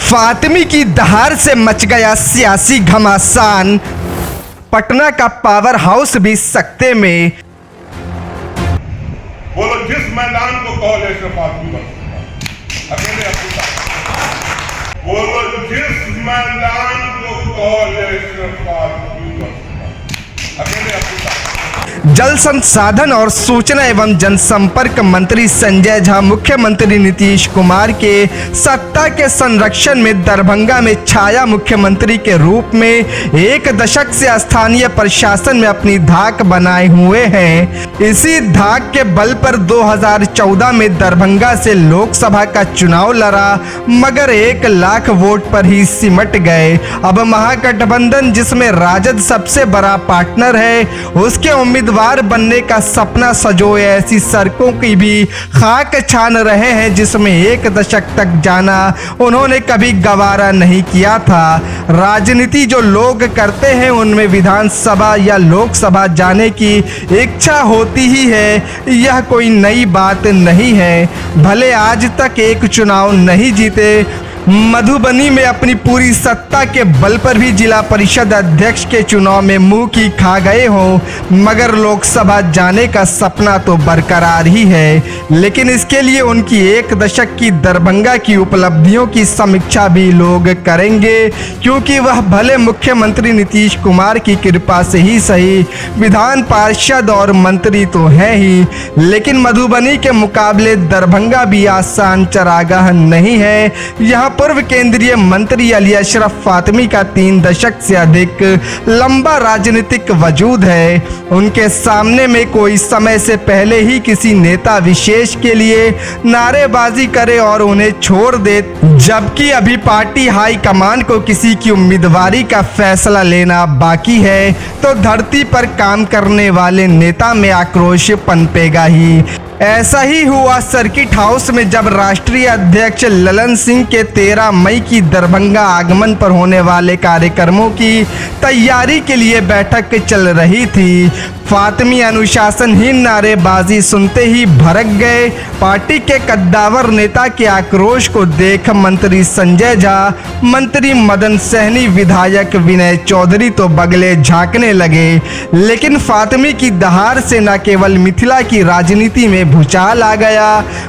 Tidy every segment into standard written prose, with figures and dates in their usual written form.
फातिमी की दहाड़ से मच गया सियासी घमासान, पटना का पावर हाउस भी सकते में। बोलो जिस मैदान को कॉलेज से फातिमी बन सकता, अकेले बोलो जिस मैदान को कॉलेज से फातिमी बन सकता, अकेले जल संसाधन और सूचना एवं जनसंपर्क मंत्री संजय झा मुख्यमंत्री नीतीश कुमार के सत्ता के संरक्षण में दरभंगा में छाया मुख्यमंत्री के रूप में एक दशक से स्थानीय प्रशासन में अपनी धाक बनाए हुए हैं। इसी धाक के बल पर 2014 में दरभंगा से लोकसभा का चुनाव लड़ा, मगर 1 लाख वोट पर ही सिमट गए। अब महागठबंधन जिसमें राजद सबसे बड़ा पार्टनर है, उसके उम्मीदवार बनने का सपना सजोए ऐसी सड़कों की भी खाक छान रहे हैं जिसमें 1 दशक तक जाना उन्होंने कभी गवारा नहीं किया था। राजनीति जो लोग करते हैं उनमें विधानसभा या लोकसभा जाने की इच्छा होती ही है, यह कोई नई बात नहीं है। भले आज तक एक चुनाव नहीं जीते, मधुबनी में अपनी पूरी सत्ता के बल पर भी जिला परिषद अध्यक्ष के चुनाव में मुंह की खा गए हों, मगर लोकसभा जाने का सपना तो बरकरार ही है। लेकिन इसके लिए उनकी 1 दशक की दरभंगा की उपलब्धियों की समीक्षा भी लोग करेंगे, क्योंकि वह भले मुख्यमंत्री नीतीश कुमार की कृपा से ही सही विधान पार्षद और मंत्री तो हैं ही, लेकिन मधुबनी के मुकाबले दरभंगा भी आसान चरागाह नहीं है। यहाँ पूर्व केंद्रीय मंत्री अली अशरफ फातिमी का 3 दशक से अधिक लंबा राजनीतिक वजूद है। उनके सामने में कोई समय से पहले ही किसी नेता विशेष के लिए नारेबाजी करे और उन्हें छोड़ दे, जबकि अभी पार्टी हाईकमान को किसी की उम्मीदवारी का फैसला लेना बाकी है, तो धरती पर काम करने वाले नेता में आक्रोश पनपेगा ही। ऐसा ही हुआ सर्किट हाउस में जब राष्ट्रीय अध्यक्ष ललन सिंह के 13 मई की दरभंगा आगमन पर होने वाले कार्यक्रमों की तैयारी के लिए बैठक चल रही थी। फातिमी अनुशासनहीन नारेबाजी सुनते ही भड़क गए। पार्टी के कद्दावर नेता के आक्रोश को देख मंत्री संजय झा, मंत्री मदन सहनी, विधायक विनय चौधरी तो बगले झांकने लगे। लेकिन फातिमी की दहाड़ से न केवल मिथिला की राजनीति में भूचाल आ गया,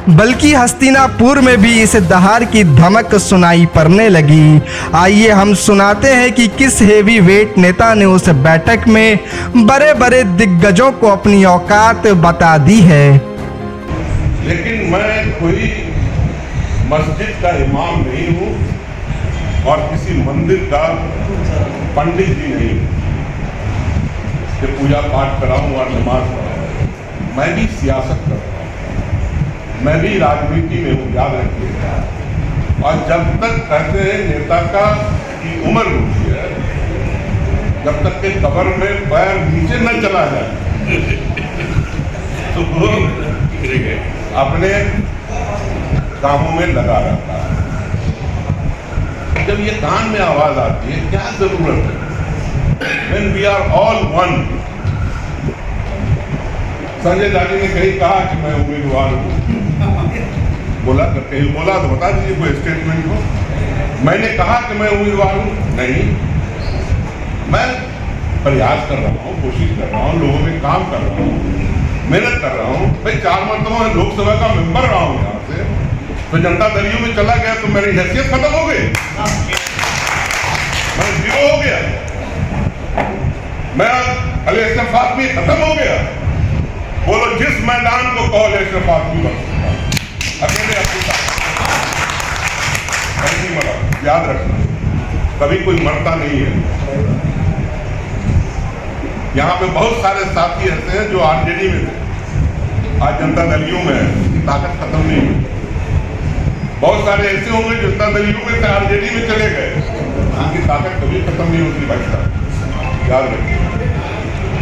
बल्कि हस्तिनापुर में भी इस दहाड़ की धमक सुनाई पड़ने लगी। आइए हम सुनाते हैं कि किस हेवी वेट नेता ने उस बैठक में बड़े बड़े दिग्गजों को अपनी औकात बता दी है। लेकिन मैं कोई मस्जिद का इमाम नहीं हूँ और किसी मंदिर का पंडित भी नहीं हूँ कि पूजा पाठ कराऊं और नमाज पढ़ाऊं। मैं भी सियासत करता हूँ, मैं भी राजनीति में हूँ, याद रखिएगा। और जब तक कहते हैं नेता का की उम्र होती है, जब तक के कब्र में पैर नीचे न चला जाए तो वो अपने कामों में लगा रहता है। जब ये कान में आवाज आती है, क्या जरूरत है? When we are all one। Sanjay दादी ने कहीं कहा कि मैं उम्मीदवार हूँ, बोला कहीं बोला तो बता दीजिए कोई स्टेटमेंट हो। मैंने कहा कि मैं उम्मीदवार हूँ? नहीं, मैं प्रयास कर रहा हूँ, कोशिश कर रहा हूँ, लोगों में काम कर रहा हूँ, मेहनत कर रहा हूँ। भाई 4 मरतबा लोकसभा का मेंबर रहा हूँ यहाँ से, तो जनता दलियों में चला गया तो मेरी हैसियत खत्म हो गई, मैं 0 हो गया, मैं अली अशरफ फातिमी खत्म हो गया। बोलो जिस मैदान को कॉलेज अशरफ फातिमी बन सकता, अकेले नहीं मरा, याद रखना, कभी कोई मरता नहीं है। यहाँ पे बहुत सारे साथी ऐसे हैं जो आरजेडी में थे, आज जनता दलियों में है, ताकत खत्म नहीं हुई। बहुत सारे ऐसे होंगे जो जनता दलियों में थे, आरजेडी में चले गए, उनकी ताकत कभी खत्म नहीं होती भाई साहब, याद रखिए।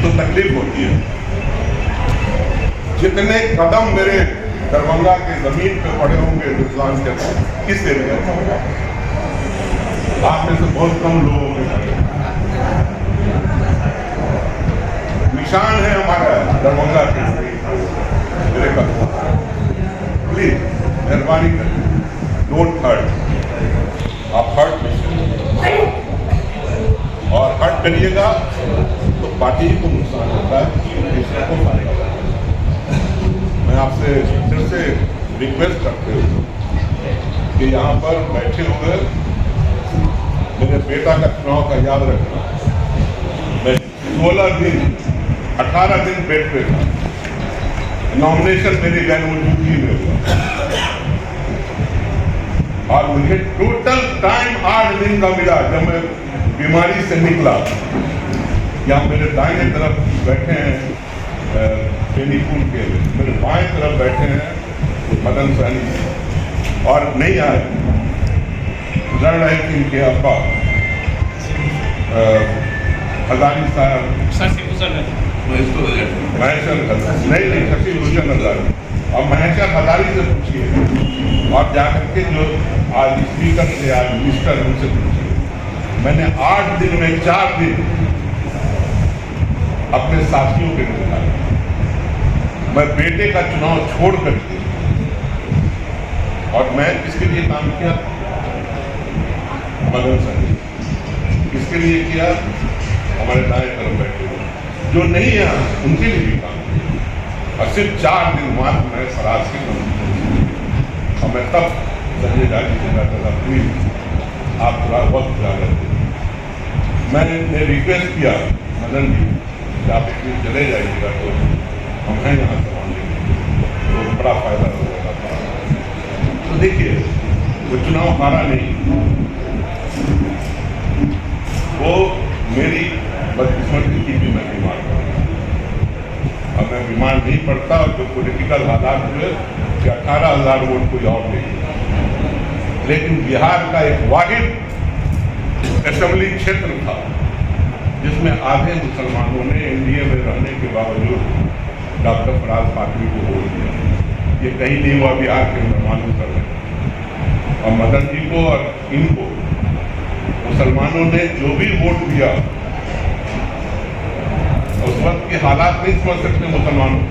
तो तकलीफ होती है। जितने कदम मेरे दरभंगा के जमीन पे पड़े होंगे हिंदुस्तान के, किस एरिया में, आप में से बहुत कम लोगों के निशान है हमारा दरभंगा के मेरे कदम। प्लीज मेहरबानी करें, डोंट हर्ट। आप हर्ट नहीं, और हर्ट करिएगा तो पार्टी को नुकसान होता है, दूसरे को फायदा होता है। मैं आपसे फिर से रिक्वेस्ट करते हुए कि यहाँ पर बैठे हुए मेरे बेटा का चुनाव का याद रखना, मैं 16 दिन 18 दिन बेड पे था, नॉमिनेशन मेरी गैर मौजूदगी में हुआ और मुझे टोटल टाइम 8 दिन का मिला। जब मैं बीमारी से निकला, यहाँ मेरे दाहिने तरफ बैठे हैं बेनीपुर के, मेरे बाएं तरफ बैठे हैं मदन सहनी और नहीं आए, लड़ रहे थे इनके अब्बा हजारी साहब, महेश्वर नहीं शशि भूषण हजारी, और महेश्वर हजारी से पूछिए और जाकर के जो आज स्पीकर थे, आज मिनिस्टर, उनसे पूछिए। मैंने 8 दिन में 4 दिन अपने साथियों के निकाले। मैं बेटे का चुनाव छोड़ करके, और मैं किसके लिए काम किया? मदन सहनी। किसके लिए किया? हमारे दाएं तरफ बैठे हुए जो नहीं है उनके लिए भी काम किया। और सिर्फ 4 दिन मात्र मैं फराज के और मैं तब संजय झा जी से कहता था, प्लीज आप थोड़ा वक्त ज़्यादा दें। मैंने रिक्वेस्ट किया मदन जी कि आप इसमें चले जाइएगा तो हम हैं यहाँ करवाने, तो बड़ा फायदा हो जाएगा। तो देखिए, वो चुनाव हारा नहीं, वो मेरी बदकिस्मती की भी मैं बीमार पड़ा। अब मैं बीमार नहीं पड़ता और जो पॉलिटिकल हालात हुए कि 18,000 वोट कोई और नहीं, लेकिन बिहार का एक वाहिद असेंबली क्षेत्र था जिसमें आधे मुसलमानों ने एनडीए में रहने के बावजूद डॉक्टर फराज फातमी को वोट दिया। ये कहीं नहीं हुआ बिहार के अंदर, मालूम कर रहे। और मदन जी को और इनको मुसलमानों ने जो भी वोट दिया, उस वक्त के हालात नहीं समझ सकते मुसलमानों,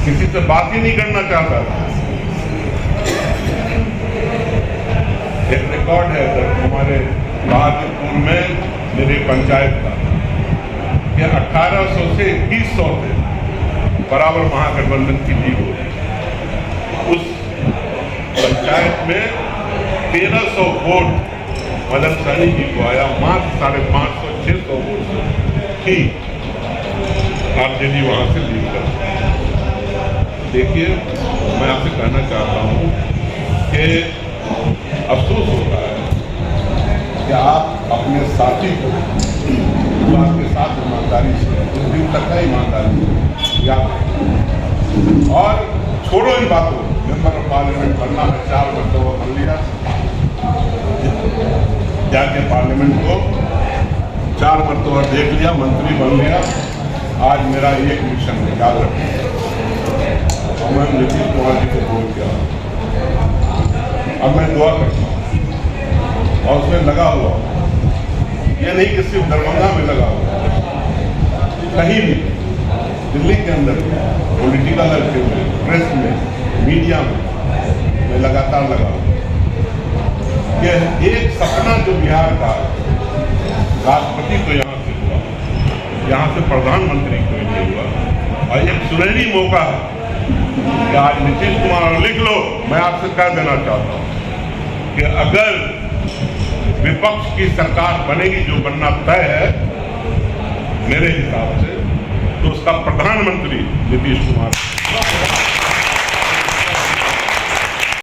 किसी से बात ही नहीं करना चाहता था। एक रिकॉर्ड है हमारे बहादुरपुर में मेरे पंचायत का कि 1800 से 2100 से बराबर महागठबंधन की जीत हुई। उस पंचायत में 1300 वोट मदन सहनी जी को आया, मात्र 550-600 वोट थी आरजेडी वहां से लीड कर। देखिए, मैं आपसे कहना चाहता हूँ कि अफसोस होता है कि आप अपने साथी को जो आपके साथ ईमानदारी से उस दिन तक का ईमानदारी या और छोड़ो इन बातों, मेंबर ऑफ पार्लियामेंट बनना है, 4 मरतबा बन लिया, जाके पार्लियामेंट को 4 मरतबा देख लिया, मंत्री बन लिया। आज मेरा एक मिशन है, याद रखें, और मैं नीतीश कुमार जी को वोट किया। अब मैं दुआ करता हूँ और उसमें लगा हुआ, ये नहीं कि सिर्फ दरभंगा में लगा हुआ, कहीं भी दिल्ली के अंदर पॉलिटिकल हल्के में, प्रेस में, मीडिया में मैं लगातार लगा हुआ। ये एक सपना जो बिहार का राष्ट्रपति को यहाँ से हुआ, यहाँ से प्रधानमंत्री को नहीं हुआ, और एक सुनहरी मौका है कि आज नीतीश कुमार, लिख लो, मैं आपसे कह देना चाहता हूँ कि अगर विपक्ष की सरकार बनेगी, जो बनना तय है मेरे हिसाब से, तो उसका प्रधानमंत्री नीतीश कुमार।